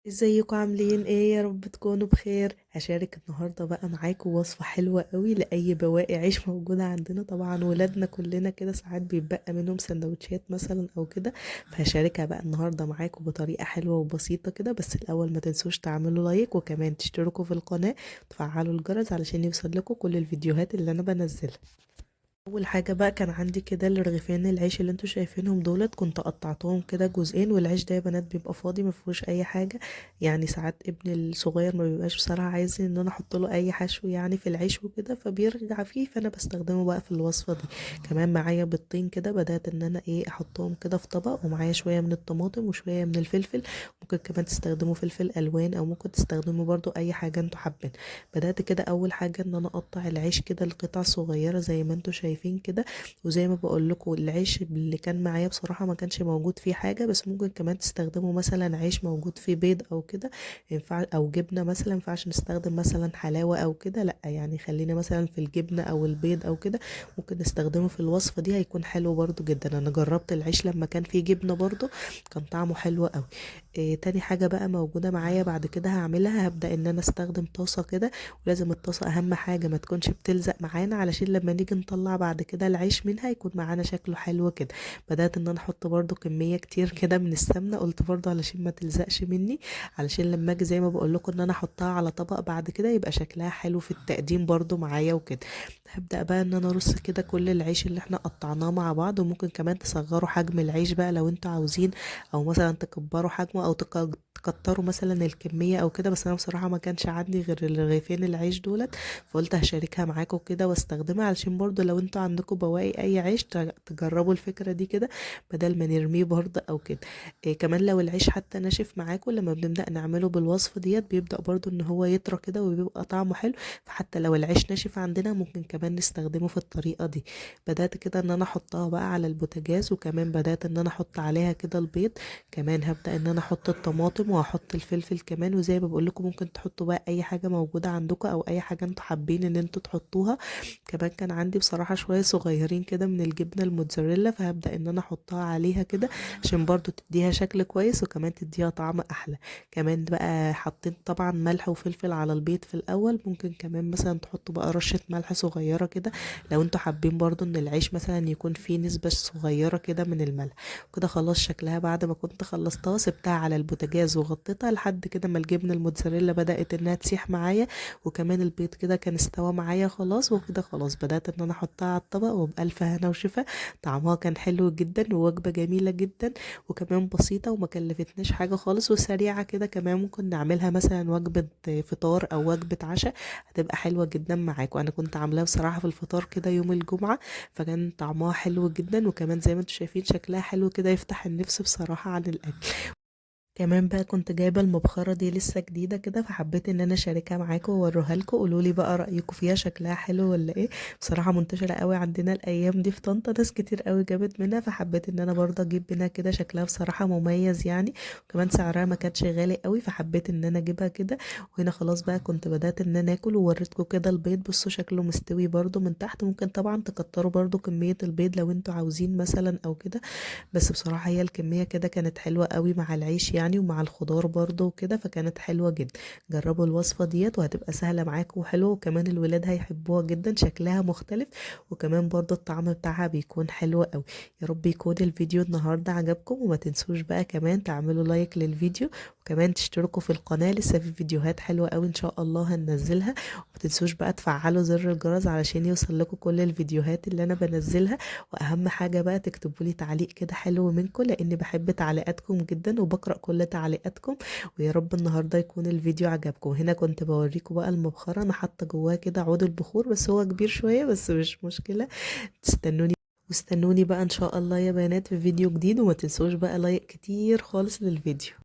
ازيكم عاملين ايه؟ يا رب تكونوا بخير. هشارك النهارده بقى معاكم وصفه حلوه قوي لاي بواقي عيش موجوده عندنا. طبعا ولادنا كلنا كده ساعات بيبقى منهم سندوتشات مثلا او كده، فهشاركها بقى النهارده معاكم بطريقه حلوه وبسيطه كده. بس الاول ما تنسوش تعملوا لايك وكمان تشتركوا في القناه وتفعلوا الجرس علشان يوصل لكم كل الفيديوهات اللي انا بنزلها. اول حاجه بقى كان عندي كده الرغيفين العيش اللي انتوا شايفينهم دولت، كنت قطعتهم كده جزئين. والعيش ده يا بنات بيبقى فاضي ما فيهوش اي حاجه، يعني ساعات ابني الصغير ما بيبقاش بصراحه عايز ان انا احط له اي حشو يعني في العيش وكده، فبيرجع فيه، فانا بستخدمه بقى في الوصفه دي. كمان معايا بيضتين كده، بدات ان انا احطهم كده في طبق، ومعايا شويه من الطماطم وشويه من الفلفل. ممكن كمان تستخدموا فلفل الوان او ممكن تستخدموا برضو اي حاجه انتوا حابين. بدات كده اول حاجه ان انا اقطع العيش كده لقطع صغيره زي ما انتوا شايفين كده. وزي ما بقول لكم العيش اللي كان معايا بصراحه ما كانش موجود فيه حاجه، بس ممكن كمان تستخدموا مثلا عيش موجود فيه بيض او كده ينفع، او جبنه مثلا. ما ينفعش نستخدم مثلا حلاوه او كده، لا يعني خلينا مثلا في الجبنه او البيض او كده. ممكن نستخدمه في الوصفه دي، هيكون حلو برضو جدا. انا جربت العيش لما كان فيه جبنه برضو، كان طعمه حلو قوي. تاني حاجه بقى موجوده معايا بعد كده هعملها، هبدا ان انا استخدم طاسه كده. ولازم الطاسه اهم حاجه ما تكونش بتلزق معانا، علشان لما نيجي نطلع بعد كده العيش منها يكون معانا شكله حلو كده. بدات ان انا احط برضو كميه كتير كده من السمنه، قلت برضو علشان ما تلزقش مني، علشان لما اجي زي ما بقول لكم ان انا احطها على طبق بعد كده يبقى شكلها حلو في التقديم برضو معايا وكده. هبدا بقى ان انا ارص كده كل العيش اللي احنا قطعناه مع بعض. وممكن كمان تصغروا حجم العيش بقى لو انتوا عاوزين، او مثلا تكبروا حجمه او تكتروا مثلا الكميه او كده. بس انا بصراحه ما كانش عندي غير الرغيفين العيش دولت، فقلت هشاركها معاكم كده واستخدمها، علشان برضو لو انتوا عندكم بواقي اي عيش تجربوا الفكره دي كده بدل ما نرميه برضه او كده. كمان لو العيش حتى ناشف معاكم لما بنبدا نعمله بالوصفه ديت بيبدا برضو ان هو يطرى كده وبيبقى طعمه حلو. فحتى لو العيش ناشف عندنا ممكن كمان نستخدمه في الطريقه دي. بدات كده ان انا احطها بقى على البوتاجاز، وكمان بدات ان انا احط عليها كده البيض. كمان هبدا ان انا احط الطماطم وهحط الفلفل كمان. وزي ما بقول لكم ممكن تحطوا بقى اي حاجه موجوده عندكم او اي حاجه انتوا حابين ان انتوا تحطوها. كمان كان عندي بصراحه شويه صغيرين كده من الجبنه الموتزاريلا، فهبدا ان انا احطها عليها كده عشان برضو تديها شكل كويس وكمان تديها طعم احلى. كمان بقى حطيت طبعا ملح وفلفل على البيض في الاول. ممكن كمان مثلا تحطوا بقى رشه ملح صغيره كده لو انتوا حابين برضو ان العيش مثلا يكون فيه نسبه صغيره كده من الملح. كده خلاص شكلها بعد ما كنت خلصتها سبتها على البوتاجاز وغطيتها لحد كده ما الجبنه الموتزاريلا بدات انها تسيح معايا، وكمان البيض كده كان استوى معايا خلاص. وكده خلاص بدات ان انا احطها على الطبق وبألف هنا وشفا. طعمها كان حلو جدا ووجبه جميله جدا، وكمان بسيطه وما كلفتناش حاجه خالص وسريعه كده. كمان ممكن نعملها مثلا وجبه فطار او وجبه عشاء، هتبقى حلوه جدا معاكم. انا كنت عاملاها بصراحه في الفطار كده يوم الجمعه، فكان طعمها حلو جدا. وكمان زي ما انتم شايفين شكلها حلو كده يفتح النفس بصراحة عن الأكل. كمان بقى كنت جايبه المبخره دي لسه جديده كده، فحبيت ان انا اشاركها معاكم واوريها لكم. قولوا لي بقى رايكم فيها، شكلها حلو ولا ايه؟ بصراحه منتشره قوي عندنا الايام دي في طنطا، ناس كتير قوي جابت منها، فحبيت ان انا برضه اجيب منها كده. شكلها بصراحه مميز يعني، وكمان سعرها ما كانش غالي قوي، فحبيت ان انا اجيبها كده. وهنا خلاص بقى كنت بدات ان انا اكل ووريتكم كده البيض. بصوا شكله مستوي برضه من تحت. ممكن طبعا تكتروا برضه كميه البيض لو انتوا عاوزين مثلا او كده. بس بصراحة هي الكمية كده كانت حلوة قوي مع العيش يعني، ومع الخضار برضو وكده، فكانت حلوة جدا. جربوا الوصفة ديت وهتبقى سهلة معاكم وحلوة، وكمان الولاد هيحبوها جدا، شكلها مختلف وكمان برضو الطعم بتاعها بيكون حلو قوي. يا رب يكون الفيديو النهاردة عجبكم، وما تنسوش بقى كمان تعملوا لايك للفيديو، وكمان تشتركوا في القناة، لسه في فيديوهات حلوة قوي ان شاء الله هننزلها. وما تنسوش بقى تفعلوا زر الجرس علشان يوصل لكم كل الفيديوهات اللي انا بنزلها. واهم حاجة بقى تكتبوا لي تعليق كده حلو منكم، لاني بحب تعليقاتكم جدا وبقرأ كل تعليقاتكم. ويا رب النهاردة يكون الفيديو عجبكم. هنا كنت بوريكم بقى المبخرة، انا حاطة جواه كده عود البخور، بس هو كبير شوية بس مش مشكلة. تستنوني واستنوني بقى ان شاء الله يا بنات في فيديو جديد. وما تنسوش بقى لايك كتير خالص للفيديو.